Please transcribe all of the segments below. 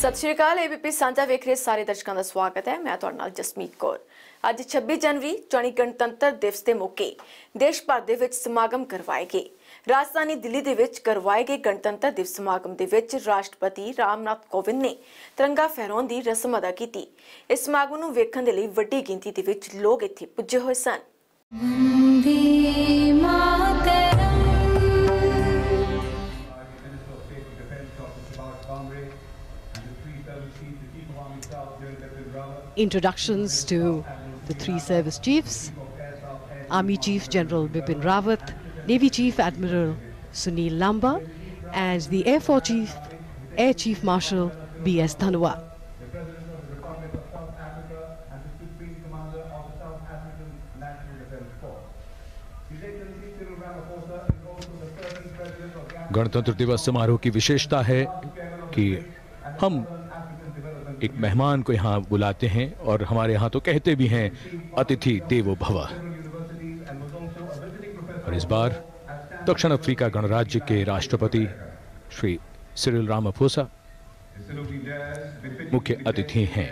सत श्री अकाल। एबीपी साझा वेख रहे सारे दर्शकों का स्वागत है। मैं तुहाडे नाल जसमीत कौर। ਅੱਜ 26 जनवरी जानी गणतंत्र दिवस के मौके देश भर दे विच समागम करवाए गए। राजधानी दिल्ली दे विच करवाए गए गणतंत्र दिवस समागम दे विच राष्ट्रपति रामनाथ कोविंद ने तिरंगा फहराउण दी रस्म अदा की। इस समागम नूं वेखण दे लई वड्डी गिणती दे विच लोग इत्थे पुज्जे होए सन। Introductions to the three service chiefs, Army Chief General Bipin Rawat, Navy Chief Admiral Sunil Lamba, and the Air Force Chief, Air Chief Marshal B.S. Dhanua. गणतंत्र दिवस समारोह की विशेषता है कि हम एक मेहमान को यहाँ बुलाते हैं और हमारे यहाँ तो कहते भी हैं अतिथि देवो भव। और इस बार दक्षिण अफ्रीका गणराज्य के राष्ट्रपति श्री सिरिल रामाफोसा मुख्य अतिथि हैं।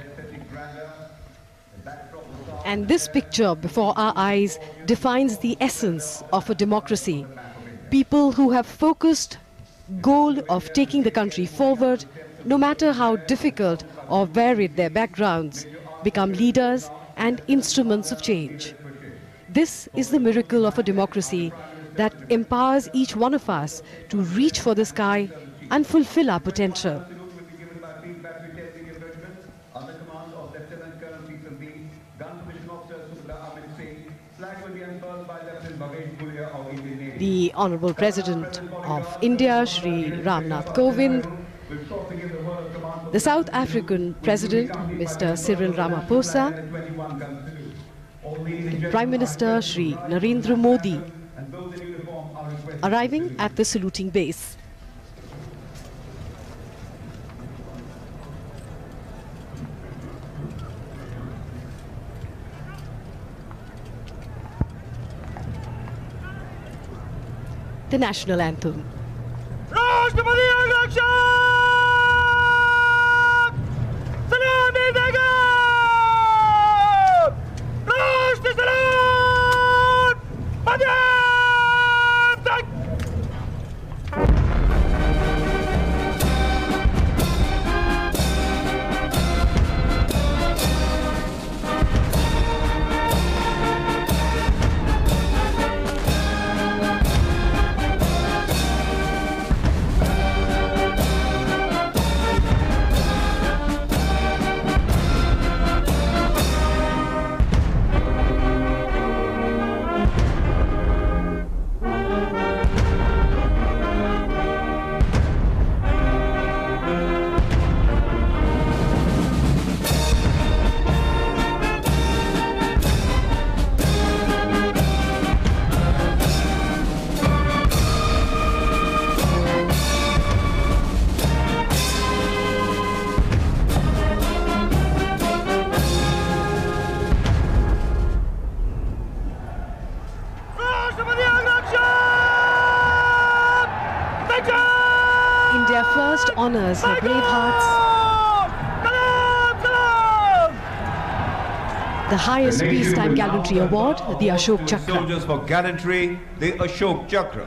And this picture before our eyes defines the essence of a democracy. People who have focused goal of taking the country forward, no matter how difficult or varied their backgrounds, become leaders and instruments of change. This is the miracle of a democracy that empowers each one of us to reach for the sky and fulfill our potential. The Honorable President of India, Shri Ramnath Kovind, the South African President, Mr. Cyril Ramaphosa, Prime Minister Shri Narendra Modi, arriving at the saluting base. The national anthem. India first honors her brave hearts. The highest peacetime gallantry award, the Ashok Chakra. Soldiers for gallantry, the Ashok Chakra.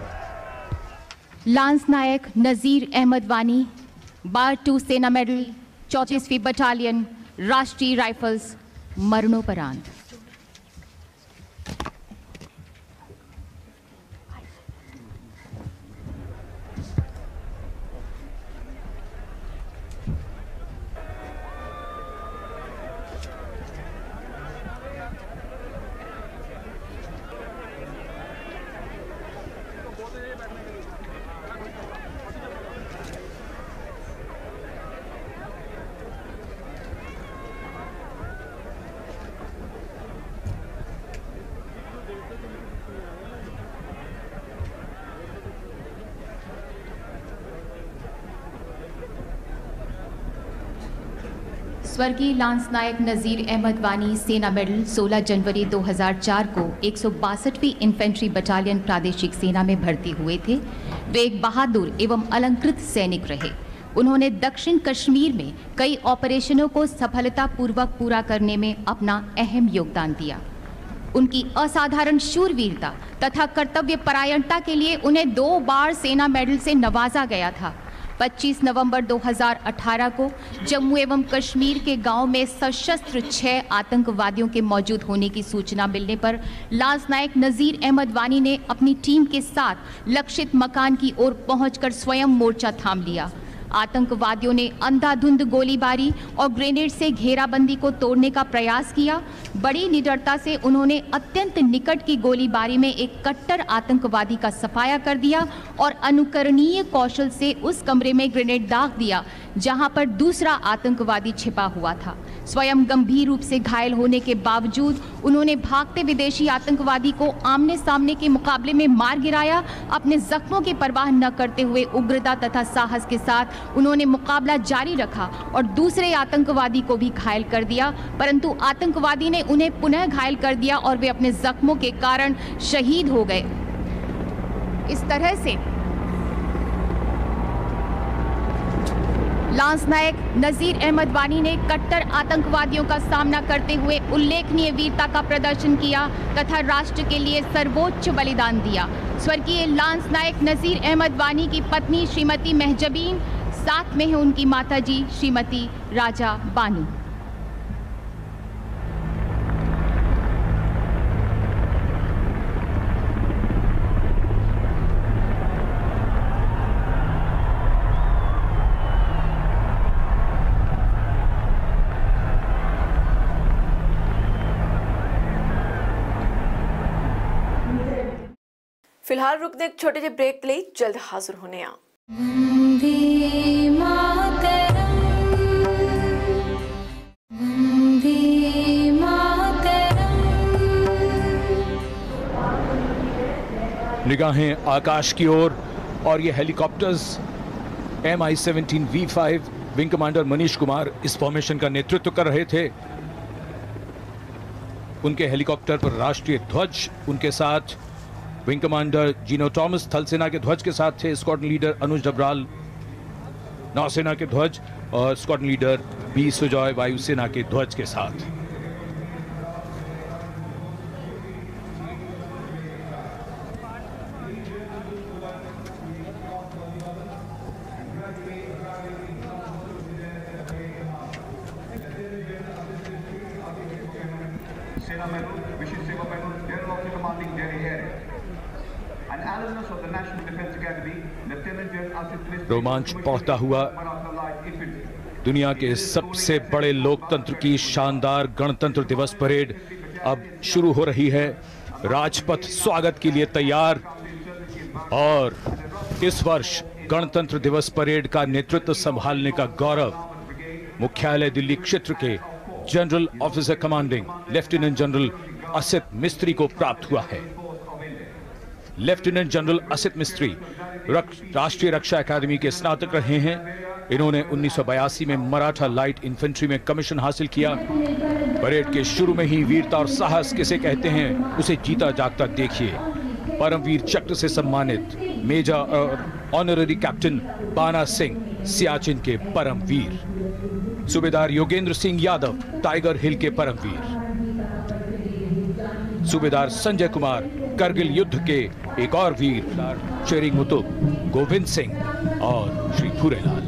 Lance Naik Nazir Ahmad Wani, bar 2 Sena medal, 34वीं battalion, Rashtriya rifles, मरणोपरांत। स्वर्गीय lance Naik Nazir Ahmad वानी सेना medal 16 जनवरी 2004 को 162वीं infantry battalion प्रादेशिक सेना में भर्ती हुए थे। वे एक बहादुर एवं अलंकृत सैनिक रहे। उन्होंने दक्षिण कश्मीर में कई ऑपरेशनों को सफलतापूर्वक पूरा करने में अपना अहम योगदान दिया। उनकी असाधारण शूरवीरता तथा कर्तव्य परायणता के लिए उन्हें 2 बार सेना मेडल से नवाजा गया था। 25 नवंबर 2018 को जम्मू एवं कश्मीर के गांव में सशस्त्र 6 आतंकवादियों के मौजूद होने की सूचना मिलने पर लांस नायक नज़ीर अहमद वानी ने अपनी टीम के साथ लक्षित मकान की ओर पहुंचकर स्वयं मोर्चा थाम लिया। आतंकवादियों ने अंधाधुंध गोलीबारी और ग्रेनेड से घेराबंदी को तोड़ने का प्रयास किया। बड़ी निडरता से उन्होंने अत्यंत निकट की गोलीबारी में एक कट्टर आतंकवादी का सफाया कर दिया और अनुकरणीय कौशल से उस कमरे में ग्रेनेड दाग दिया जहां पर दूसरा आतंकवादी छिपा हुआ था। स्वयं गंभीर रूप से घायल होने के बावजूद उन्होंने भागते विदेशी आतंकवादी को आमने सामने के मुकाबले में मार गिराया। अपने जख्मों की परवाह न करते हुए उग्रता तथा साहस के साथ उन्होंने मुकाबला जारी रखा और दूसरे आतंकवादी को भी घायल कर दिया, परंतु आतंकवादी ने उन्हें पुनः घायल कर दिया और वे अपने जख्मों के कारण शहीद हो गए। इस तरह से लांस नायक नज़ीर अहमद वानी ने कट्टर आतंकवादियों का सामना करते हुए उल्लेखनीय वीरता का प्रदर्शन किया तथा राष्ट्र के लिए सर्वोच्च बलिदान दिया। स्वर्गीय लांस नायक नज़ीर अहमद वानी की पत्नी श्रीमती महजबीन, साथ में है उनकी माताजी श्रीमती राजा बानू। फिलहाल रुकते एक छोटे से ब्रेक के लिए, जल्द हाजिर होने आ। वंदे मातरम, वंदे मातरम। निगाहें आकाश की ओर और ये helicopters MI-17 V5 wing commander Manish Kumar इस फॉर्मेशन का नेतृत्व कर रहे थे। उनके हेलीकॉप्टर पर राष्ट्रीय ध्वज, उनके साथ विंग कमांडर जीनो थॉमस थल सेना के ध्वज के साथ थे, स्क्वाड्रन लीडर अनुज डबराल नौसेना के ध्वज और स्क्वाड्रन लीडर बी सुजॉय वायुसेना के ध्वज के साथ। सेना मेडल, विशिष्ट सेवा medal, general officer commanding dairy air, an alumnus of the National Defense Academy, Lieutenant General Asit Mistry। रोमांच बढ़ता हुआ दुनिया के सबसे बड़े लोकतंत्र की शानदार गणतंत्र दिवस परेड अब शुरू हो रही है। राजपथ स्वागत के लिए तैयार और इस वर्ष गणतंत्र दिवस परेड का नेतृत्व संभालने का गौरव मुख्यालय दिल्ली क्षेत्र के general officer commanding lieutenant general Asit Mistry को प्राप्त हुआ है। लेफ्टिनेंट जनरल असित मिस्त्री राष्ट्रीय रक्षा अकादमी के स्नातक रहे हैं। इन्होंने 1982 में मराठा लाइट इन्फेंट्री में कमीशन हासिल किया। परेड के शुरू में ही वीरता और साहस किसे कहते हैं उसे जीता जागता देखिए। परमवीर चक्र से सम्मानित मेजर और ऑनररी कैप्टन बाना सिंह सियाचिन के परमवीर, सूबेदार योगेंद्र सिंह यादव टाइगर हिल के परमवीर, सूबेदार संजय कुमार करगिल युद्ध के एक और वीर, शेरिंग मुतुब गोविंद सिंह और Shri Bhurelal.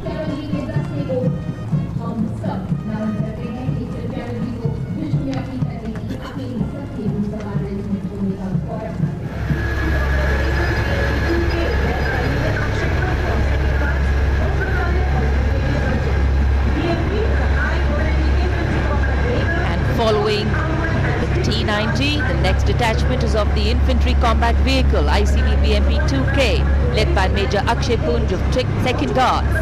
Following the T-90, the next detachment is of the Infantry Combat Vehicle ICV BMP-2K, led by Major Akshay Punj of 2nd Guards,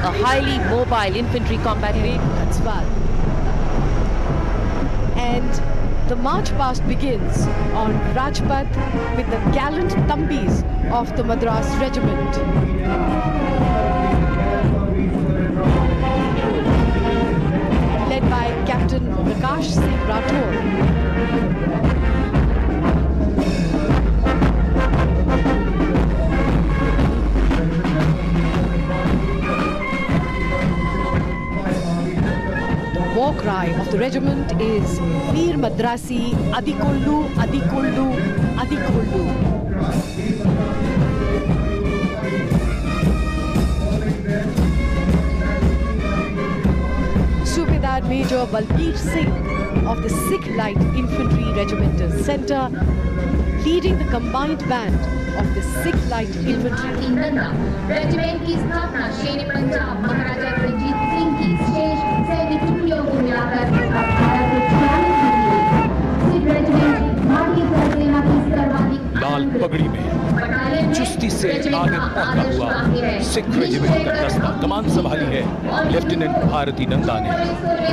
a highly mobile infantry combat vehicle. That's well. And the march past begins on Rajpath with the gallant Tambis of the Madras Regiment. Led by Captain Prakash Singh Rathore. cry of the regiment is Veer Madrasi Adikollu, Adikollu, Adikollu. Subedar Major Balbir Singh of the Sikh Light Infantry Regimental Centre, leading the combined band of the Sikh Light Infantry. Regiment की स्थापना शेर पंजाब महाराजा रणजीत सिंह की शेष सैनिक टुकड़ियों को मिलाकर 1840 Sikh regiment भारतीय सेना की सर्वाधिक लाल पगड़ी में चुस्ती से आगे बढ़ता हुआ सिख रेजिमेंट का दस्ता कमान संभाली है लेफ्टिनेंट भारती नंदा ने।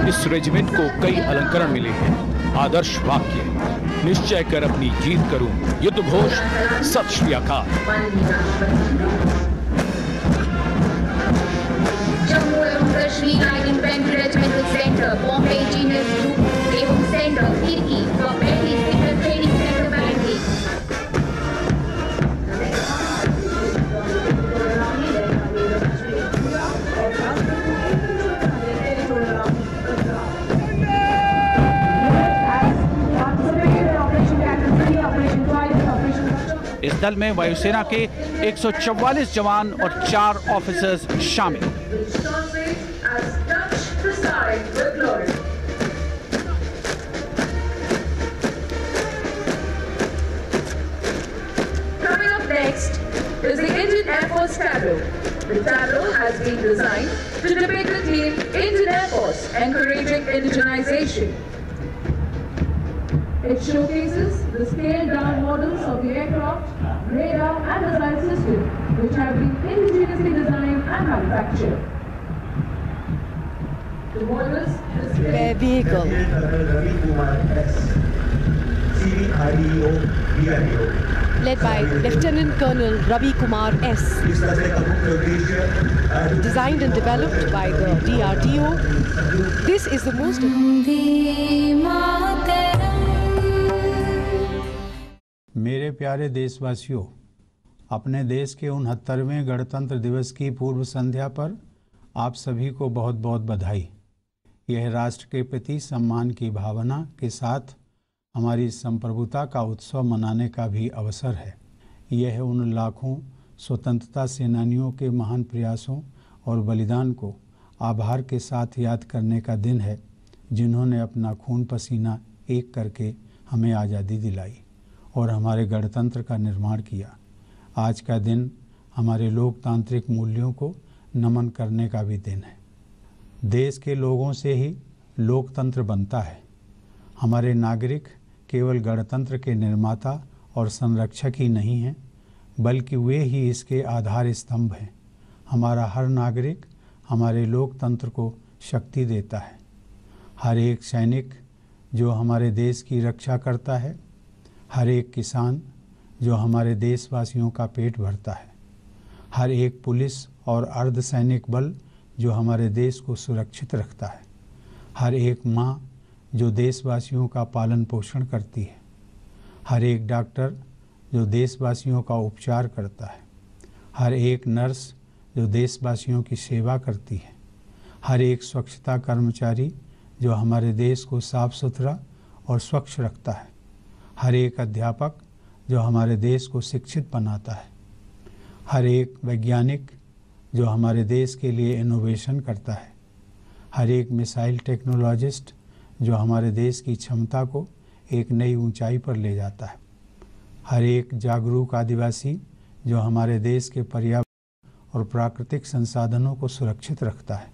इस रेजिमेंट को कई अलंकरण मिले हैं। आदर्श वाक्य, निश्चय कर अपनी जीत करूं, युद्ध घोष, सत श्री अकाल। जम्मू एवं Kashmir light infantry regimental centre, Bombay engineers group एवं सेंटर खिड़की व पहली सिग्नल ट्रेनिंग सेंटर बैंड की इस दल में वायुसेना के 144 जवान और 4 ऑफिसर्स शामिल। Coming up next is the Indian Air Force tableau. The tableau has been designed to depict the theme Indian Air Force encouraging indigenization. It showcases the scaled-down models of the aircraft, radar and missile system, which have been indigenously designed and manufactured. The models Air vehicle. Led by Lieutenant Colonel Ravi Kumar S. Designed and developed by the DRDO. This is the most... मेरे प्यारे देशवासियों, अपने देश के 69वें गणतंत्र दिवस की पूर्व संध्या पर आप सभी को बहुत बहुत बधाई। यह राष्ट्र के प्रति सम्मान की भावना के साथ हमारी संप्रभुता का उत्सव मनाने का भी अवसर है। यह उन लाखों स्वतंत्रता सेनानियों के महान प्रयासों और बलिदान को आभार के साथ याद करने का दिन है, जिन्होंने अपना खून पसीना एक करके हमें आज़ादी दिलाई और हमारे गणतंत्र का निर्माण किया। आज का दिन हमारे लोकतांत्रिक मूल्यों को नमन करने का भी दिन है। देश के लोगों से ही लोकतंत्र बनता है। हमारे नागरिक केवल गणतंत्र के निर्माता और संरक्षक ही नहीं हैं, बल्कि वे ही इसके आधार स्तंभ हैं। हमारा हर नागरिक हमारे लोकतंत्र को शक्ति देता है। हर एक सैनिक जो हमारे देश की रक्षा करता है, हर एक किसान जो हमारे देशवासियों का पेट भरता है, हर एक पुलिस और अर्धसैनिक बल जो हमारे देश को सुरक्षित रखता है, हर एक माँ जो देशवासियों का पालन पोषण करती है, हर एक डॉक्टर जो देशवासियों का उपचार करता है, हर एक नर्स जो देशवासियों की सेवा करती है, हर एक स्वच्छता कर्मचारी जो हमारे देश को साफ सुथरा और स्वच्छ रखता है, हर एक अध्यापक जो हमारे देश को शिक्षित बनाता है, हर एक वैज्ञानिक जो हमारे देश के लिए इनोवेशन करता है, हर एक मिसाइल टेक्नोलॉजिस्ट जो हमारे देश की क्षमता को एक नई ऊंचाई पर ले जाता है, हर एक जागरूक आदिवासी जो हमारे देश के पर्यावरण और प्राकृतिक संसाधनों को सुरक्षित रखता है,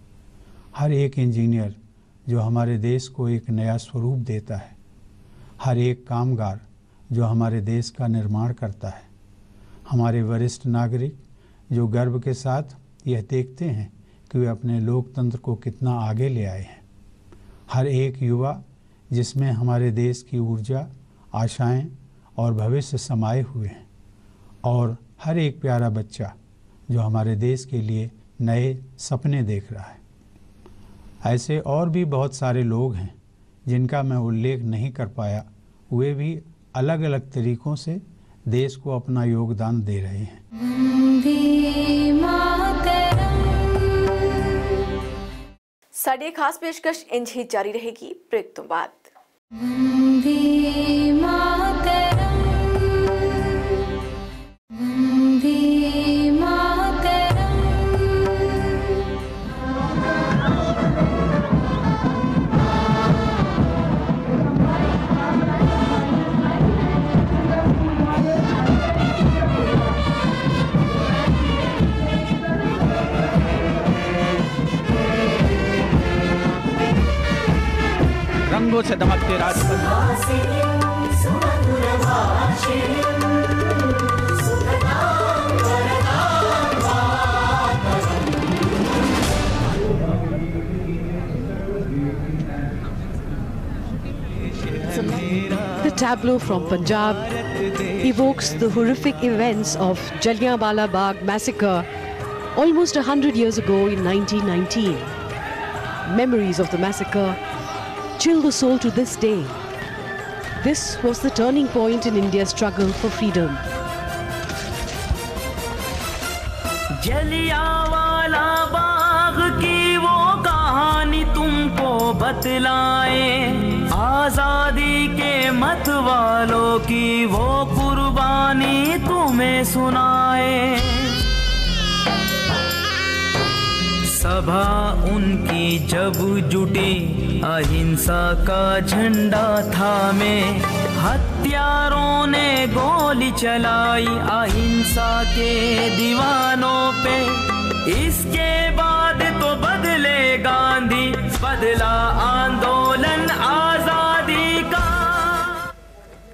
हर एक इंजीनियर जो हमारे देश को एक नया स्वरूप देता है, हर एक कामगार जो हमारे देश का निर्माण करता है, हमारे वरिष्ठ नागरिक जो गर्व के साथ यह देखते हैं कि वे अपने लोकतंत्र को कितना आगे ले आए हैं, हर एक युवा जिसमें हमारे देश की ऊर्जा, आशाएं और भविष्य समाये हुए हैं, और हर एक प्यारा बच्चा जो हमारे देश के लिए नए सपने देख रहा है। ऐसे और भी बहुत सारे लोग हैं जिनका मैं उल्लेख नहीं कर पाया। वे भी अलग अलग तरीकों से देश को अपना योगदान दे रहे हैं। साड़ी खास पेशकश इंज ही जारी रहेगी ब्रेक तो बाद। वंदे मातरम, वंदे मातरम। रंगों से दमकते Rajpath. The tableau from Punjab evokes the horrific events of Jallianwala Bagh massacre almost 100 years ago in 1919. Memories of the massacre chill the soul to this day. This was the turning point in India's struggle for freedom. Jallianwala Bagh की वो कहानी तुमको बतलाए, आजादी के मत वालों की वो कुर्बानी तुम्हें सुनाए। सभा उनकी जब जुटी अहिंसा का झंडा थामे, हत्यारों ने गोली चलाई अहिंसा के दीवानों पे। इसके बाद तो बदले गांधी, बदला आंदोलन आजादी का।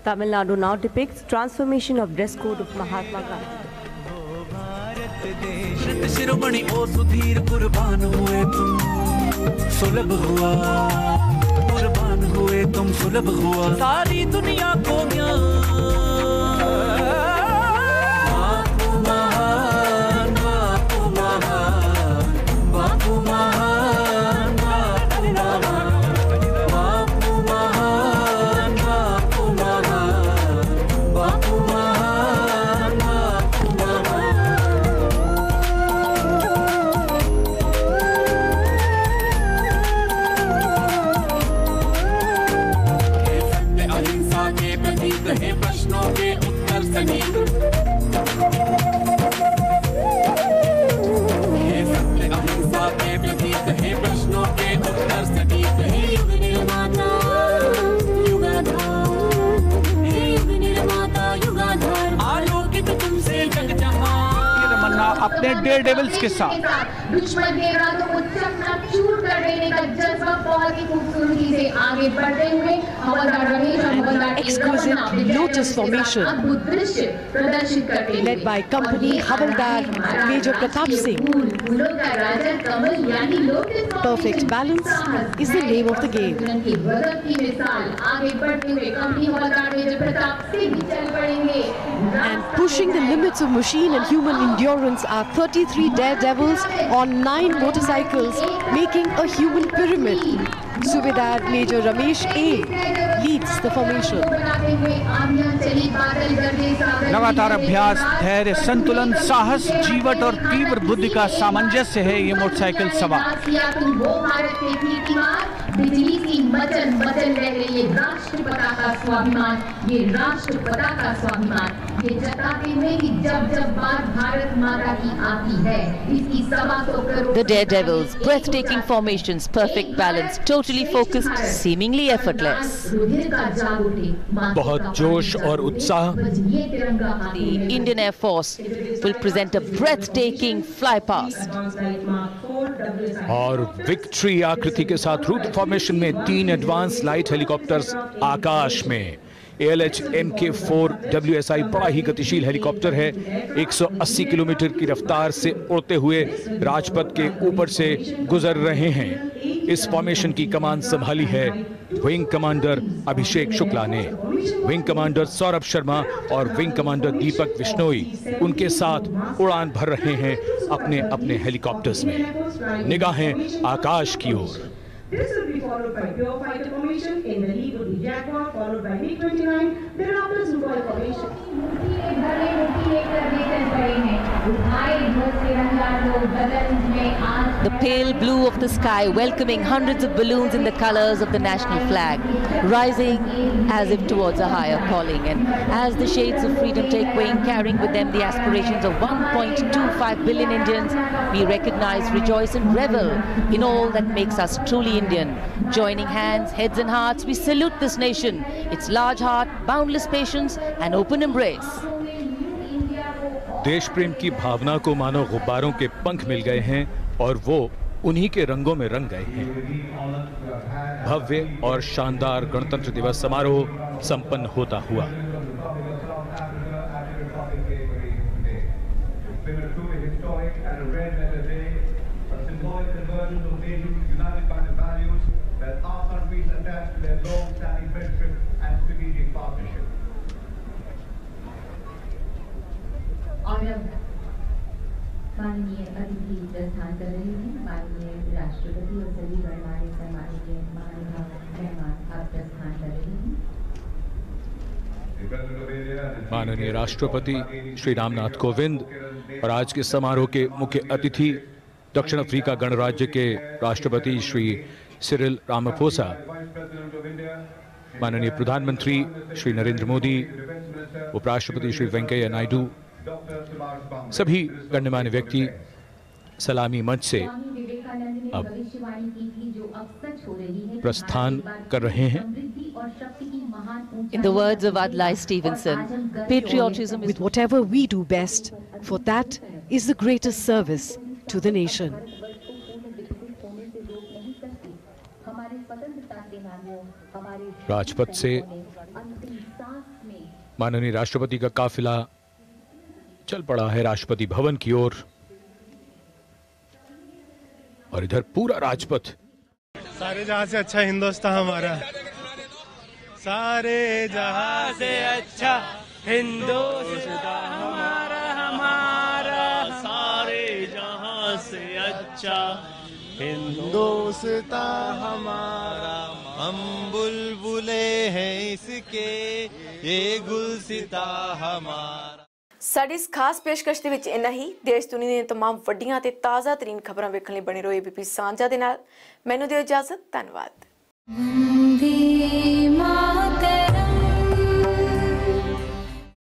Tamil Nadu now depicts transformation of dress code of Mahatma Gandhi. शिरोमणि ओ सुधीर कुर्बान हुए तुम, सुलभ हुआ कुर्बान हुए तुम, सुलभ हुआ सारी दुनिया को ज्ञान। बापू महान, बापू महान, बापू महान, बापू महान, बापू महान, बापू महान, बापू महान, बापू महान। है प्रश्नों के उत्तर सटीक, हे सत्य अहिंसा के प्रतीक है प्रश्नों के उत्तर सटीक। हे युग निर्माता युगाधार, हे युग निर्माता युगाधार, आलोकित तुमसे जग जहां। तमन्ना अपने डेयर डेविल्स के साथ दुश्मन के इरादों को चकनाचूर कर देने का जज्बा बहुत ही खूबसूरती से आगे बढ़ते हुए हवलदार रमेश और हवलदार Exquisite lotus formation अद्भुत दृश्य प्रदर्शित करते हैं, led by Company Havaldar Major Pratap Singh. फूलों का राजा कमल यानी lotus. Perfect balance is the name of the game. की बदल की मिसाल आगे बढ़ते हुए कंपनी हवलदार मेजर प्रताप सिंह चल पड़ेंगे। And pushing the limits of machine and human endurance are 33 daredevils on 9 motorcycles, making a human pyramid. Subedar Major Ramesh A leads the formation. लगातार अभ्यास, धैर्य, संतुलन, साहस, जीवट और तीव्र बुद्धि का सामंजस्य है ये मोटरसाइकिल सवार। बिजली सी मचन मचन रह रही है राष्ट्रपिता का स्वाभिमान, ये राष्ट्रपिता का स्वाभिमान, ये जताते हुए कि जब जब बात भारत माता की आती है, इसकी 125 crore. The daredevils, breathtaking formations, perfect balance, totally focused, seemingly effortless. बहुत जोश और उत्साह। The Indian Air Force will present a breathtaking fly past. और विक्ट्री आकृति के साथ रूट फॉर्मेशन में 3 एडवांस लाइट हेलीकॉप्टर्स आकाश में। ALH MK4 WSI बड़ा ही गतिशील हेलीकॉप्टर है, 180 किलोमीटर की रफ्तार से उड़ते हुए राजपथ के ऊपर से गुजर रहे हैं। इस फॉर्मेशन की कमान संभाली है विंग कमांडर अभिषेक शुक्ला ने। विंग कमांडर सौरभ शर्मा और विंग कमांडर दीपक बिश्नोई उनके साथ उड़ान भर रहे हैं अपने अपने हेलीकॉप्टर्स में। निगाहें आकाश की ओर। This will be followed by pure fighter formation. In the lead will be Jaguar, followed by MiG-29, thereafter Sukhoi formation. The pale blue of the sky welcoming hundreds of balloons in the colors of the national flag, rising as if towards a higher calling. And as the shades of freedom take wing, carrying with them the aspirations of 1.25 billion Indians, we recognize, rejoice and revel in all that makes us truly Indian. Joining hands, heads and hearts, we salute this nation, its large heart, boundless patience and open embrace. देश प्रेम की भावना को मानो गुब्बारों के पंख मिल गए हैं और वो उन्हीं के रंगों में रंग गए हैं। भव्य और शानदार गणतंत्र दिवस समारोह संपन्न होता हुआ। और अब माननीय अतिथि प्रस्थान कर रहे हैं। माननीय राष्ट्रपति और सभी गणमान्य सम्माननीय मेहमान आप प्रस्थान कर रहे हैं। माननीय राष्ट्रपति श्री रामनाथ कोविंद और आज के समारोह के मुख्य अतिथि दक्षिण अफ्रीका गणराज्य के राष्ट्रपति श्री सिरिल रामाफोसा, माननीय प्रधानमंत्री श्री नरेंद्र मोदी, उपराष्ट्रपति श्री वेंकैया नायडू, सभी गणमान्य व्यक्ति सलामी मंच से अब प्रस्थान कर रहे हैं। In the words of Adlai Stevenson, patriotism is with whatever we do best, for that is the greatest service to the nation. Rajpath से माननीय राष्ट्रपति का काफिला चल पड़ा है राष्ट्रपति भवन की ओर और इधर पूरा राजपथ। सारे जहां से अच्छा हिंदुस्तान हमारा, सारे जहां से अच्छा हिंदुस्तान हमारा, हमारा सारे जहां से अच्छा हिंदुस्तान हमारा। हम बुलबुले हैं इसके, ये गुलसिता हमारा। साडी इस खास पेशकश दे विच इन्ना ही। देश दुनिया ਦੀਆਂ तमाम ਵੱਡੀਆਂ ਤੇ ਤਾਜ਼ਾ ਤਰੀਨ ਖਬਰਾਂ ਵੇਖਣ ਲਈ ਬਣੇ ਰਹੋ ABP ਸਾਂਝਾ ਦੇ ਨਾਲ। ਮੈਨੂੰ ਦਿਓ ਇਜਾਜ਼ਤ। ਧੰਨਵਾਦ।